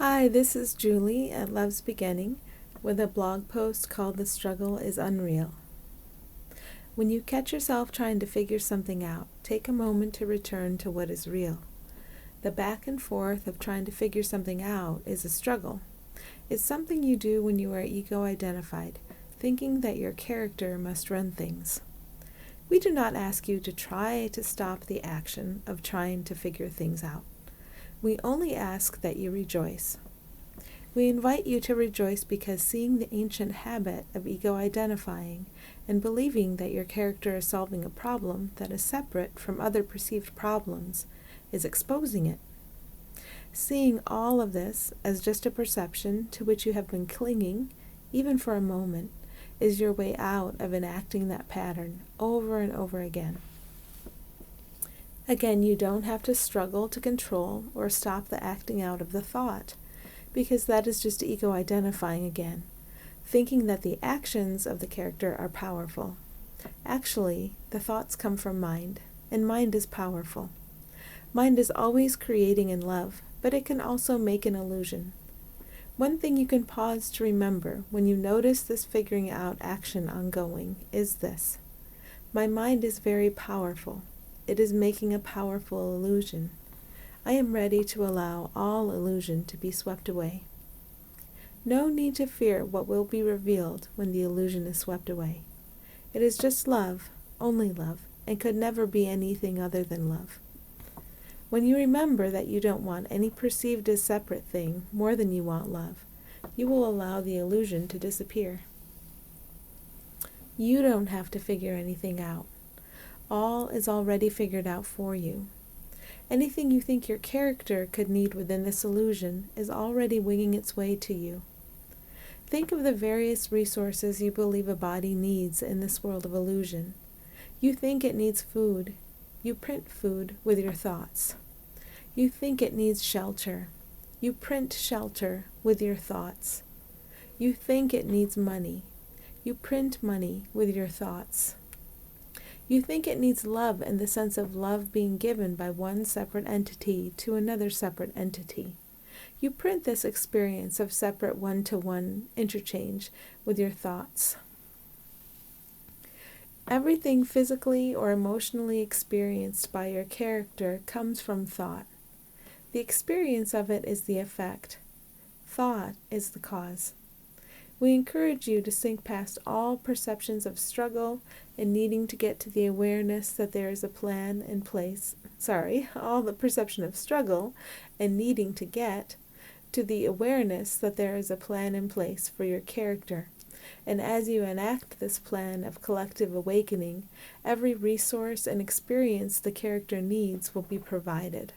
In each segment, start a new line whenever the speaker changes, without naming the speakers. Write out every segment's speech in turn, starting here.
Hi, this is Julie at Love's Beginning with a blog post called The Struggle is Unreal. When you catch yourself trying to figure something out, take a moment to return to what is real. The back and forth of trying to figure something out is a struggle. It's something you do when you are ego-identified, thinking that your character must run things. We do not ask you to try to stop the action of trying to figure things out. We only ask that you rejoice. We invite you to rejoice because seeing the ancient habit of ego-identifying and believing that your character is solving a problem that is separate from other perceived problems is exposing it. Seeing all of this as just a perception to which you have been clinging, even for a moment, is your way out of enacting that pattern over and over again. Again, you don't have to struggle to control or stop the acting out of the thought, because that is just ego-identifying again, thinking that the actions of the character are powerful. Actually, the thoughts come from mind, and mind is powerful. Mind is always creating in love, but it can also make an illusion. One thing you can pause to remember when you notice this figuring out action ongoing is this: my mind is very powerful. It is making a powerful illusion. I am ready to allow all illusion to be swept away. No need to fear what will be revealed when the illusion is swept away. It is just love, only love, and could never be anything other than love. When you remember that you don't want any perceived as separate thing more than you want love, you will allow the illusion to disappear. You don't have to figure anything out. All is already figured out for you. Anything you think your character could need within this illusion is already winging its way to you. Think of the various resources you believe a body needs in this world of illusion. You think it needs food. You print food with your thoughts. You think it needs shelter. You print shelter with your thoughts. You think it needs money. You print money with your thoughts. You think it needs love in the sense of love being given by one separate entity to another separate entity. You print this experience of separate one-to-one interchange with your thoughts. Everything physically or emotionally experienced by your character comes from thought. The experience of it is the effect. Thought is the cause. We encourage you to sink past all perceptions of struggle and needing to get to the awareness that there is a plan in place. All the perception of struggle and needing to get to the awareness that there is a plan in place for your character. And as you enact this plan of collective awakening, every resource and experience the character needs will be provided.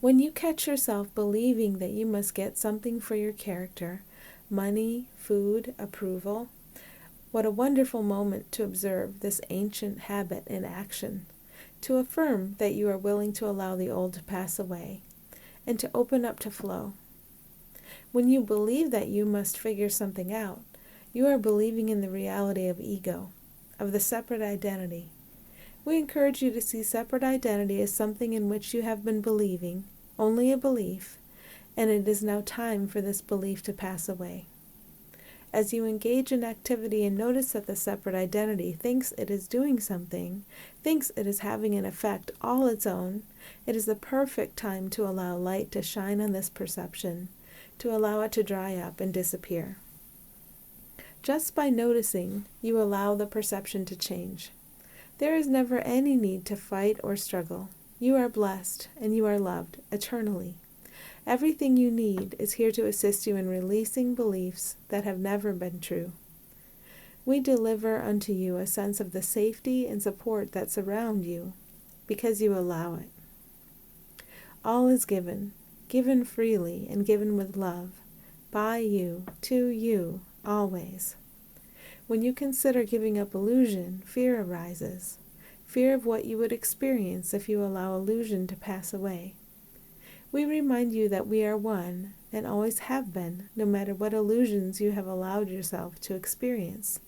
When you catch yourself believing that you must get something for your character, money, food, approval, what a wonderful moment to observe this ancient habit in action, to affirm that you are willing to allow the old to pass away, and to open up to flow. When you believe that you must figure something out, you are believing in the reality of ego, of the separate identity. We encourage you to see separate identity as something in which you have been believing, only a belief, and it is now time for this belief to pass away. As you engage in activity and notice that the separate identity thinks it is doing something, thinks it is having an effect all its own, it is the perfect time to allow light to shine on this perception, to allow it to dry up and disappear. Just by noticing, you allow the perception to change. There is never any need to fight or struggle. You are blessed and you are loved eternally. Everything you need is here to assist you in releasing beliefs that have never been true. We deliver unto you a sense of the safety and support that surround you because you allow it. All is given freely and given with love, by you, to you, always. When you consider giving up illusion, fear arises, fear of what you would experience if you allow illusion to pass away. We remind you that we are one and always have been, no matter what illusions you have allowed yourself to experience.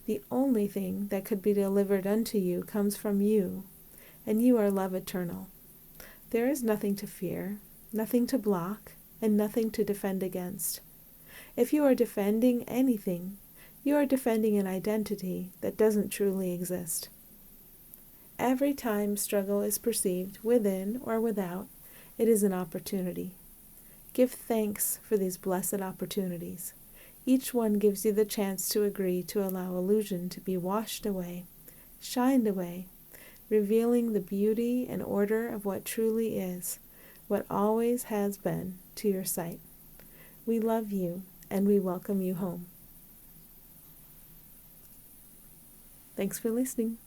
The only thing that could be delivered unto you comes from you, and you are love eternal. There is nothing to fear, nothing to block, and nothing to defend against. If you are defending anything, you are defending an identity that doesn't truly exist. Every time struggle is perceived within or without, it is an opportunity. Give thanks for these blessed opportunities. Each one gives you the chance to agree to allow illusion to be washed away, shined away, revealing the beauty and order of what truly is, what always has been, to your sight. We love you, and we welcome you home. Thanks for listening.